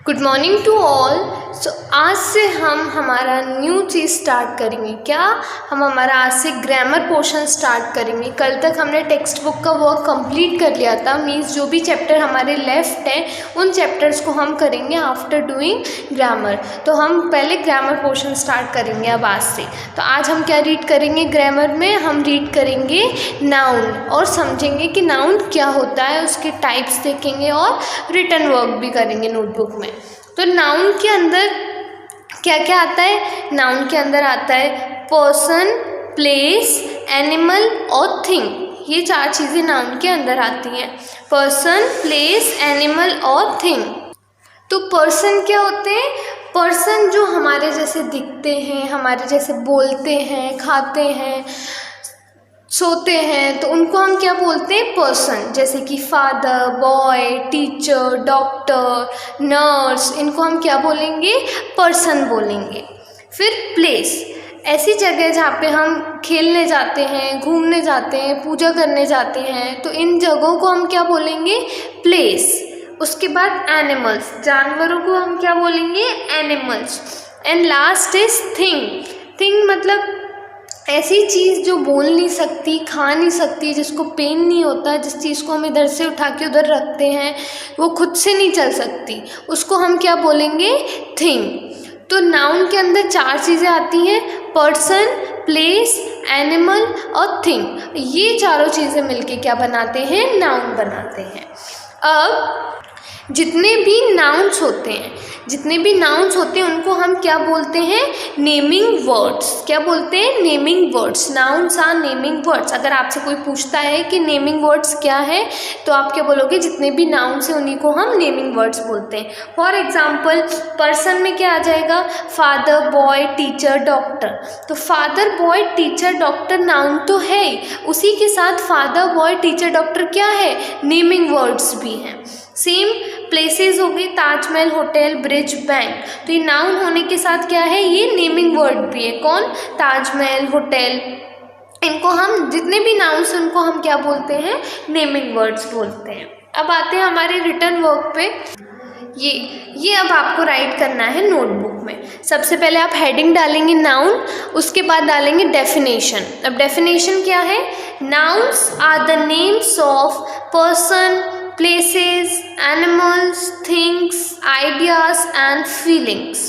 Good morning to all. आज से हम हमारा न्यू चीज़ स्टार्ट करेंगे। क्या हम हमारा आज से ग्रामर पोर्शन स्टार्ट करेंगे। कल तक हमने टेक्स्ट बुक का वर्क कंप्लीट कर लिया था, मीन्स जो भी चैप्टर हमारे लेफ्ट हैं उन चैप्टर्स को हम करेंगे आफ्टर डूइंग ग्रामर। तो हम पहले ग्रामर पोर्शन स्टार्ट करेंगे अब आज से। तो आज हम क्या रीड करेंगे ग्रामर में, हम रीड करेंगे नाउन और समझेंगे कि नाउन क्या होता है, उसके टाइप्स देखेंगे और रिटन वर्क भी करेंगे नोटबुक में। तो नाउन के अंदर क्या क्या आता है? नाउन के अंदर आता है पर्सन, प्लेस, एनिमल और थिंग। ये चार चीज़ें नाउन के अंदर आती हैं, पर्सन, प्लेस, एनिमल और थिंग। तो पर्सन क्या होते हैं? पर्सन जो हमारे जैसे दिखते हैं, हमारे जैसे बोलते हैं, खाते हैं, सोते हैं, तो उनको हम क्या बोलते हैं? पर्सन। जैसे कि father, boy, teacher, doctor, nurse, इनको हम क्या बोलेंगे? पर्सन बोलेंगे। फिर प्लेस, ऐसी जगह जहाँ पे हम खेलने जाते हैं, घूमने जाते हैं, पूजा करने जाते हैं, तो इन जगहों को हम क्या बोलेंगे? प्लेस। उसके बाद एनिमल्स, जानवरों को हम क्या बोलेंगे? Animals. And last is thing. Thing मतलब ऐसी चीज़ जो बोल नहीं सकती, खा नहीं सकती, जिसको पेन नहीं होता, जिस चीज़ को हम इधर से उठा के उधर रखते हैं, वो खुद से नहीं चल सकती, उसको हम क्या बोलेंगे? थिंग। तो नाउन के अंदर चार चीज़ें आती हैं, पर्सन, प्लेस, एनिमल और थिंग। ये चारों चीज़ें मिलके क्या बनाते हैं? नाउन बनाते हैं। अब जितने भी नाउन्स होते हैं उनको हम क्या बोलते हैं? Naming words. क्या बोलते हैं? Naming words. Nouns are naming words. अगर आपसे कोई पूछता है कि नेमिंग वर्ड्स क्या है, तो आप क्या बोलोगे? जितने भी नाउन्स हैं उन्हीं को हम नेमिंग वर्ड्स बोलते हैं। फॉर एग्जाम्पल पर्सन में क्या आ जाएगा? Father, boy, teacher, doctor. तो father, boy, teacher, doctor noun तो है ही, उसी के साथ फादर, बॉय, टीचर, डॉक्टर क्या है? नेमिंग वर्ड्स भी हैं। सेम प्लेसेस हो गई, ताजमहल, होटल, ब्रिज, बैंक। तो ये नाउन होने के साथ क्या है? ये नेमिंग वर्ड भी है। कौन? ताजमहल, होटल, इनको हम जितने भी नाउन्स हैं उनको हम क्या बोलते हैं? नेमिंग वर्ड्स बोलते हैं। अब आते हैं हमारे रिटन वर्क पे। ये अब आपको राइट करना है नोटबुक में। सबसे पहले आप हेडिंग डालेंगे नाउन, उसके बाद डालेंगे डेफिनेशन। अब डेफिनेशन क्या है? Nouns are the names of person, places, animals, things, ideas and feelings.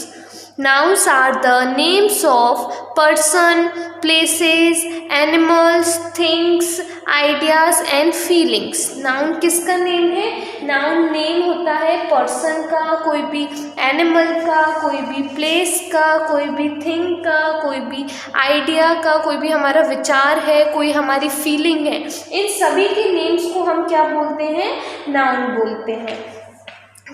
Nouns are the names of person, places, animals, things, ideas and feelings. Noun किसका नेम है? नाउन नेम होता है पर्सन का, कोई भी एनिमल का, कोई भी प्लेस का, कोई भी थिंग का, कोई भी आइडिया का, कोई भी हमारा विचार है, कोई हमारी फीलिंग है। इन सभी के नेम्स को हम क्या बोलते हैं? नाउन बोलते हैं।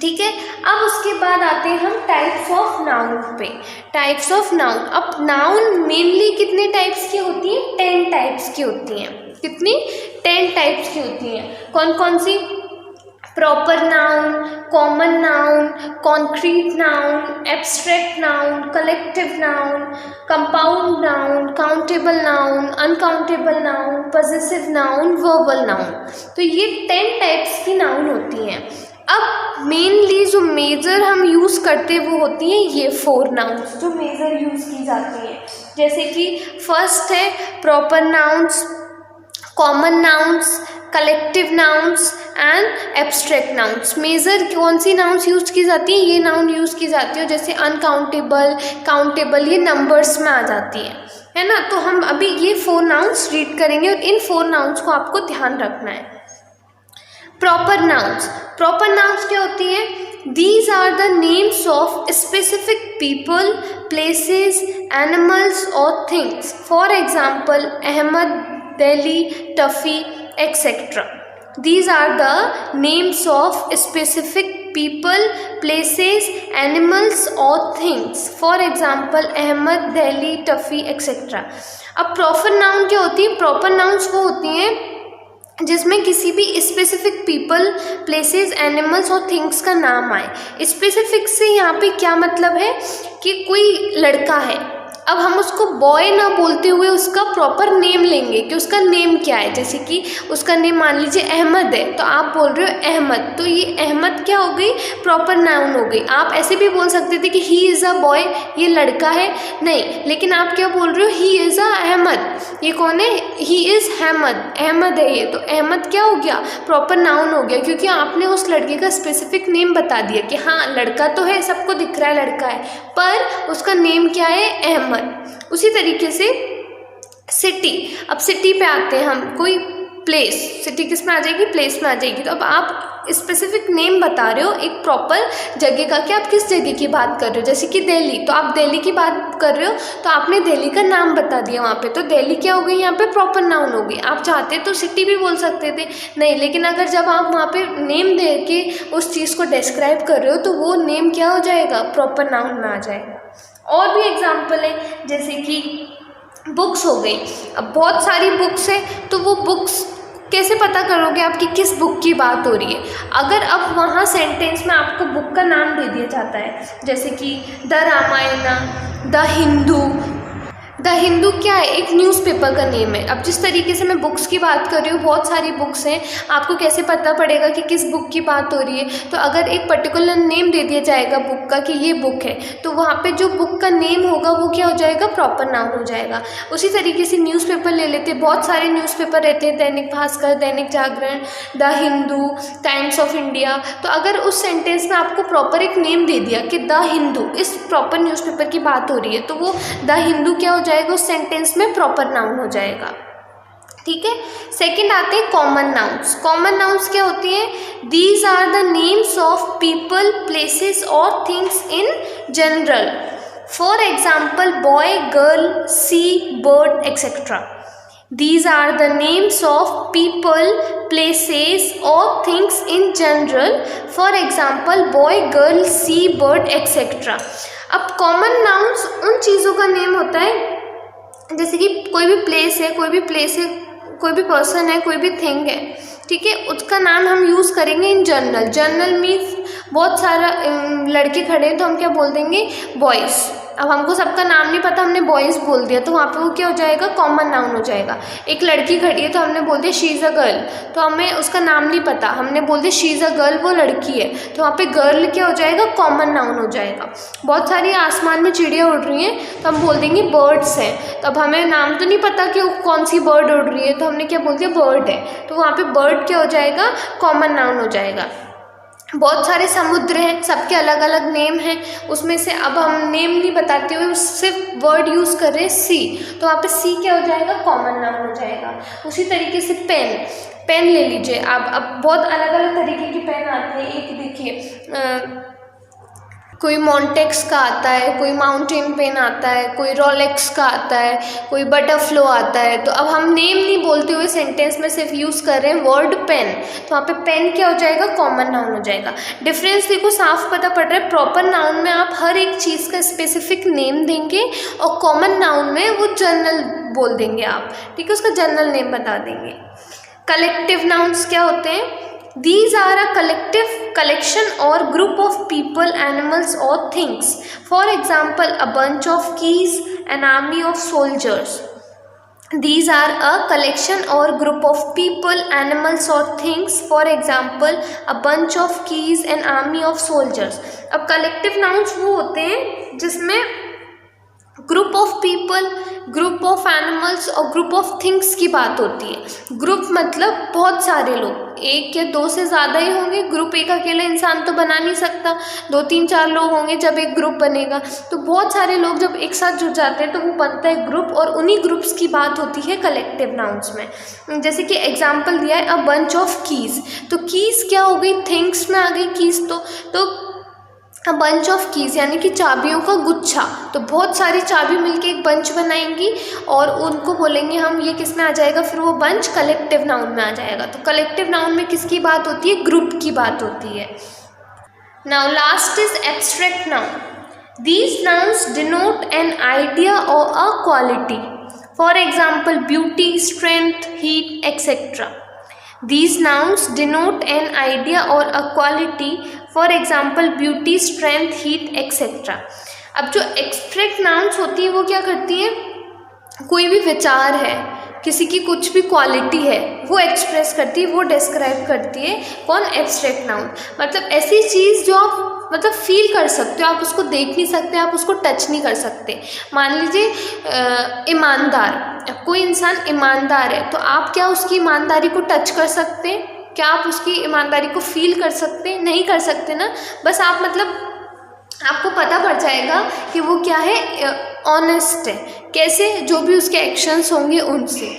ठीक है। अब उसके बाद आते हैं हम टाइप्स ऑफ नाउन पे। Types of noun. अब नाउन मेनली कितने टाइप्स की होती हैं? 10 टाइप्स की होती हैं। कितनी? 10 टाइप्स की होती हैं। कौन कौन सी? Proper noun, common noun, concrete noun, abstract noun, collective noun, compound noun, countable noun, uncountable noun, possessive noun, verbal noun. तो ये 10 टाइप्स की नाउन होती हैं। अब मेनली जो मेजर हम यूज़ करते हैं वो होती हैं ये 4 नाउन्स जो मेजर यूज़ की जाती हैं। जैसे कि फर्स्ट है proper nouns, common nouns, collective nouns and abstract nouns. Major कौन सी नाउन्स यूज़ की जाती है? ये नाउन यूज़ की जाती है। जैसे अनकाउंटेबल, काउंटेबल, ये नंबर्स में आ जाती है ना। तो हम अभी ये 4 नाउन्स रीड करेंगे और इन 4 नाउन्स को आपको ध्यान रखना है। Proper nouns. प्रॉपर नाउन्स क्या होती हैं? These are the names of specific people, places, animals or things. For example, Ahmed, Delhi, Tuffy, etc. These are the names of specific people, places, animals or things. For example, Ahmed, Delhi, Tuffy, etc. अब proper noun क्या होती है? Proper nouns वो होती हैं जिसमें किसी भी स्पेसिफिक पीपल, प्लेसेस, एनिमल्स और थिंग्स का नाम आए। स्पेसिफिक से यहाँ पे क्या मतलब है कि कोई लड़का है, अब हम उसको बॉय ना बोलते हुए उसका प्रॉपर नेम लेंगे कि उसका नेम क्या है। जैसे कि उसका नेम मान लीजिए अहमद है, तो आप बोल रहे हो अहमद, तो ये अहमद क्या हो गई, प्रॉपर नाउन हो गई। आप ऐसे भी बोल सकते थे कि ही इज़ अ बॉय, ये लड़का है, नहीं, लेकिन आप क्या बोल रहे हो, ही इज़ अ अहमद, ये कौन है, ही इज़ अहमद, अहमद है ये, तो अहमद क्या हो गया, प्रॉपर नाउन हो गया, क्योंकि आपने उस लड़के का स्पेसिफिक नेम बता दिया कि हाँ लड़का तो है, सबको दिख रहा है लड़का है, पर उसका नेम क्या है, अहमद। उसी तरीके से सिटी, अब सिटी पे आते हैं हम, कोई प्लेस, सिटी किस में आ जाएगी, प्लेस में आ जाएगी। तो अब आप स्पेसिफिक नेम बता रहे हो एक प्रॉपर जगह का कि आप किस जगह की बात कर रहे हो। जैसे कि दिल्ली, तो आप दिल्ली की बात कर रहे हो, तो आपने दिल्ली का नाम बता दिया वहाँ पे, तो दिल्ली क्या हो गई, यहाँ पे प्रॉपर नाउन हो गई। आप चाहते तो सिटी भी बोल सकते थे, नहीं, लेकिन अगर जब आप वहाँ पे नेम दे के उस चीज़ को डिस्क्राइब कर रहे हो तो वो नेम क्या हो जाएगा, प्रॉपर नाउन में आ जाएगा। और भी एग्जाम्पल है, जैसे कि बुक्स हो गई। अब बहुत सारी बुक्स है, तो वो बुक्स कैसे पता करोगे आपकी किस बुक की बात हो रही है। अगर अब वहाँ सेंटेंस में आपको बुक का नाम दे दिया जाता है, जैसे कि the Ramayana, the Hindu. The Hindu क्या है, एक न्यूज़पेपर का नेम है। अब जिस तरीके से मैं बुक्स की बात कर रही हूँ, बहुत सारी बुक्स हैं, आपको कैसे पता पड़ेगा कि किस बुक की बात हो रही है। तो अगर एक पर्टिकुलर नेम दे दिया जाएगा बुक का कि ये बुक है, तो वहाँ पे जो बुक का नेम होगा वो क्या हो जाएगा, प्रॉपर नाउन हो जाएगा। उसी तरीके से न्यूज़पेपर ले लेते, बहुत सारे न्यूज़पेपर रहते हैं, Dainik Bhaskar, Dainik Jagran, the Hindu, Times of India. तो अगर उस सेंटेंस में आपको प्रॉपर एक नेम दे दिया कि द हिंदू, इस प्रॉपर न्यूज़पेपर की बात हो रही है, तो वो द हिंदू क्या हो जाएगा, उस सेंटेंस में प्रॉपर नाउन हो जाएगा। ठीक है। सेकंड आते हैं कॉमन नाउन्स। कॉमन नाउन्स क्या होती हैं, these are the names of people, places और things in general. For example boy, girl, sea, bird etcetera. These are the names of people, places or things in general. For example, boy, girl, sea, bird, etc. अब common nouns उन चीज़ों का name होता है, जैसे कि कोई भी प्लेस है, कोई भी पर्सन है, कोई भी थिंग है, ठीक है, उसका नाम हम यूज़ करेंगे इन जनरल। जनरल मीन्स बहुत सारा लड़के खड़े हैं तो हम क्या बोल देंगे, बॉयज़। अब हमको सबका नाम नहीं पता, हमने बॉयज़ बोल दिया, तो वहाँ पे वो क्या हो जाएगा, कॉमन नाउन हो जाएगा। एक लड़की खड़ी है तो हमने बोल दिया शी इज़ अ गर्ल, तो हमें उसका नाम नहीं पता, हमने बोल दिया शी इज़ अ गर्ल, वो लड़की है, तो वहाँ पे गर्ल क्या हो जाएगा, कॉमन नाउन हो जाएगा। बहुत सारी आसमान में चिड़िया उड़ रही हैं तो हम बोल देंगे बर्ड्स हैं, तो अब हमें नाम तो नहीं पता कि कौन सी बर्ड उड़ रही है, तो हमने क्या बोल दिया, बर्ड है, तो वहाँ पर बर्ड क्या हो जाएगा, कॉमन नाउन हो जाएगा। बहुत सारे समुद्र हैं, सबके अलग अलग नेम हैं, उसमें से अब हम नेम नहीं बताते हुए सिर्फ वर्ड यूज़ कर रहे हैं सी, तो वहाँ पे सी क्या हो जाएगा, कॉमन नाउन हो जाएगा। उसी तरीके से पेन ले लीजिए आप। अब बहुत अलग अलग तरीके के पेन आते हैं। एक देखिए, कोई मॉन्टेक्स का आता है, कोई माउंटेन पेन आता है, कोई रोलेक्स का आता है, कोई बटरफ्लो आता है। तो अब हम नेम नहीं बोलते हुए सेंटेंस में सिर्फ यूज़ कर रहे हैं वर्ड पेन, तो वहाँ पे पेन क्या हो जाएगा, कॉमन नाउन हो जाएगा। डिफरेंस देखो, साफ पता पड़ रहा है। प्रॉपर नाउन में आप हर एक चीज़ का स्पेसिफिक नेम देंगे और कॉमन नाउन में वो जनरल बोल देंगे आप, ठीक है, उसका जनरल नेम बता देंगे। कलेक्टिव नाउन्स क्या होते हैं, These are a collective collection or group of people, animals or things. For example, a bunch of keys, an army of soldiers. These are a collection or group of people, animals or things. For example, a bunch of keys, an army of soldiers. अब collective nouns वो होते हैं जिसमें group of people, group of animals और group of things की बात होती है। ग्रुप मतलब बहुत सारे लोग, एक या दो से ज़्यादा ही होंगे। ग्रुप एक अकेला इंसान तो बना नहीं सकता, 2-3-4 लोग होंगे जब एक ग्रुप बनेगा। तो बहुत सारे लोग जब एक साथ जुड़ जाते हैं तो वो बनता है ग्रुप, और उन्हीं ग्रुप्स की बात होती है कलेक्टिव नाउन्स में। जैसे कि एग्जाम्पल दिया है, अ बंच ऑफ कीज़, तो कीज़ क्या हो गई, थिंग्स में आ गई कीज़। तो अ बंच ऑफ कीज़ यानी कि चाबियों का गुच्छा, तो बहुत सारी चाबी मिलके एक बंच बनाएंगी और उनको बोलेंगे हम, ये किस में आ जाएगा, फिर वो बंच कलेक्टिव नाउन में आ जाएगा। तो कलेक्टिव नाउन में किसकी बात होती है, ग्रुप की बात होती है। Now last is abstract noun. These nouns denote an idea और a quality. For example beauty, strength, heat etcetera. These nouns denote an idea or a quality. For example, beauty, strength, heat, etc. अब जो abstract nouns होती हैं वो क्या करती हैं, कोई भी विचार है, किसी की कुछ भी क्वालिटी है वो एक्सप्रेस करती है, वो डिस्क्राइब करती है। कौन? Abstract noun. मतलब ऐसी चीज़ जो आप मतलब फील कर सकते हो, आप उसको देख नहीं सकते, आप उसको टच नहीं कर सकते। मान लीजिए ईमानदार, कोई इंसान ईमानदार है तो आप क्या उसकी ईमानदारी को टच कर सकते हैं? क्या आप उसकी ईमानदारी को फील कर सकते हैं? नहीं कर सकते ना। बस आप मतलब आपको पता पड़ जाएगा कि वो क्या है, ऑनेस्ट है। कैसे? जो भी उसके एक्शंस होंगे उनसे।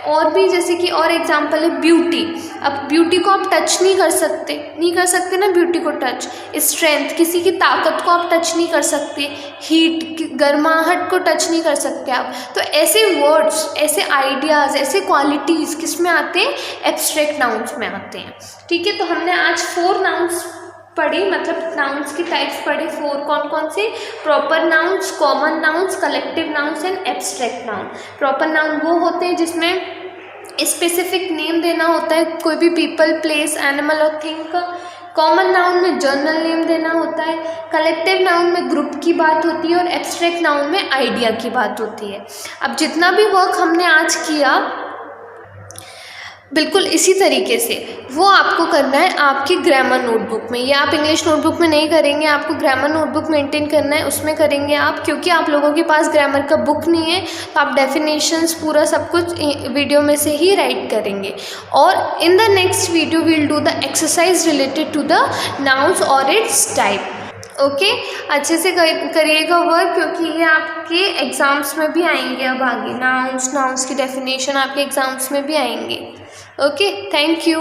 और भी जैसे कि और एग्जांपल है ब्यूटी। अब ब्यूटी को आप टच नहीं कर सकते, नहीं कर सकते ना ब्यूटी को टच। स्ट्रेंथ, किसी की ताकत को आप टच नहीं कर सकते। हीट, गर्माहट को टच नहीं कर सकते आप। तो ऐसे वर्ड्स, ऐसे आइडियाज़, ऐसे क्वालिटीज़ किस में आते हैं? एब्स्ट्रैक्ट नाउन्स में आते हैं। ठीक है, तो हमने आज 4 नाउन्स पढ़ी, मतलब नाउन्स की टाइप्स पढ़ी 4। कौन कौन से? Proper nouns, common nouns, collective nouns and abstract noun. Proper noun वो होते हैं जिसमें स्पेसिफिक नेम देना होता है, कोई भी पीपल, प्लेस, एनिमल और थिंग का। कॉमन नाउन में जनरल नेम देना होता है। कलेक्टिव नाउन में ग्रुप की बात होती है और एब्स्ट्रैक्ट नाउन में आइडिया की बात होती है। अब जितना भी वर्क हमने आज किया बिल्कुल इसी तरीके से वो आपको करना है आपकी ग्रामर नोटबुक में। ये आप इंग्लिश नोटबुक में नहीं करेंगे, आपको ग्रामर नोटबुक मेंटेन करना है, उसमें करेंगे आप। क्योंकि आप लोगों के पास ग्रामर का बुक नहीं है तो आप डेफिनेशंस पूरा सब कुछ वीडियो में से ही राइट करेंगे। और in the next video we will do the exercise related to the nouns और इट्स टाइप। ओके, अच्छे से करिएगा वर्क, क्योंकि ये आपके एग्ज़ाम्स में भी आएंगे। अब आगे नाउन्स की डेफिनेशन आपके एग्ज़ाम्स में भी आएंगे। Okay, thank you.